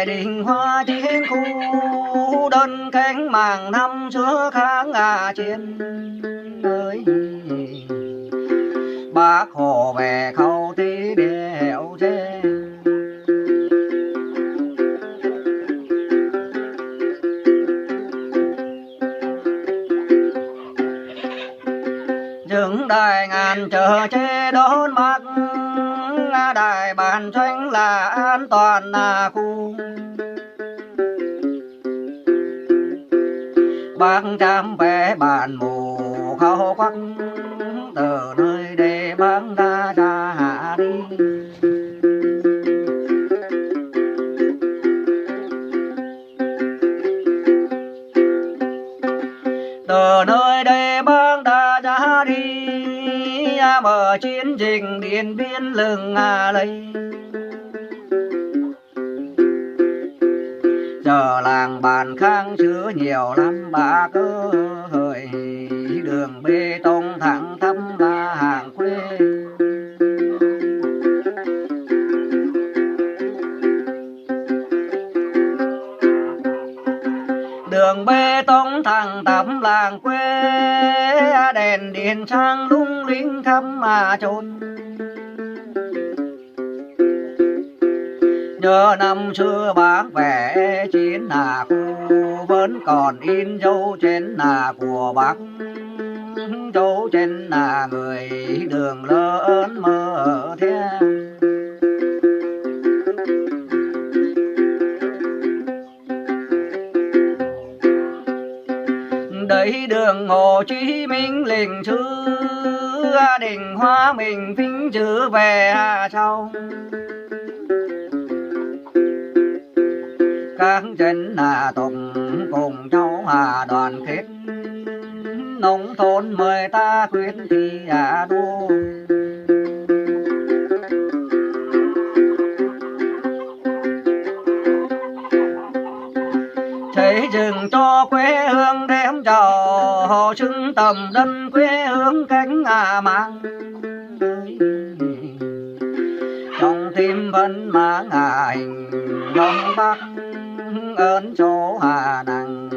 đình hoa chiến khu đơn cánh màng năm xưa kháng chiến ơi. Bác Hồ về khâu tí đèo dê những đài ngàn chờ che đón mắt đài bàn doanh là an toàn là khu. Bác chăm bé bàn mù khâu quắc từ nơi đây bác đã ra hạ đi. Từ nơi đây bác đã ra đi mở chiến dịch Điện Biên lừng lấy. Giờ làng bàn khang chứa nhiều lắm bác ơi, đường bê tông thẳng thấp là hàng quê. Đường bê tông thẳng tắm làng quê, đèn điện sáng lung linh khắp mà chốn. Nhớ năm xưa bác vẽ chiến là khu vẫn còn in dấu trên là của bác. Dấu trên là người đường lớn mơ theo. Đấy đường Hồ Chí Minh lịch sử, đình Hoa mình vinh chữ về sau. Các dân là tùng cùng cháu đoàn kết, nông thôn mời ta quyết thì đua. Xây dựng cho quê hương đem giàu, xứng tầm đất quê hương cánh mang. Trong tim vẫn mang hình dòng Bắc ơn chỗ Hà Nẵng.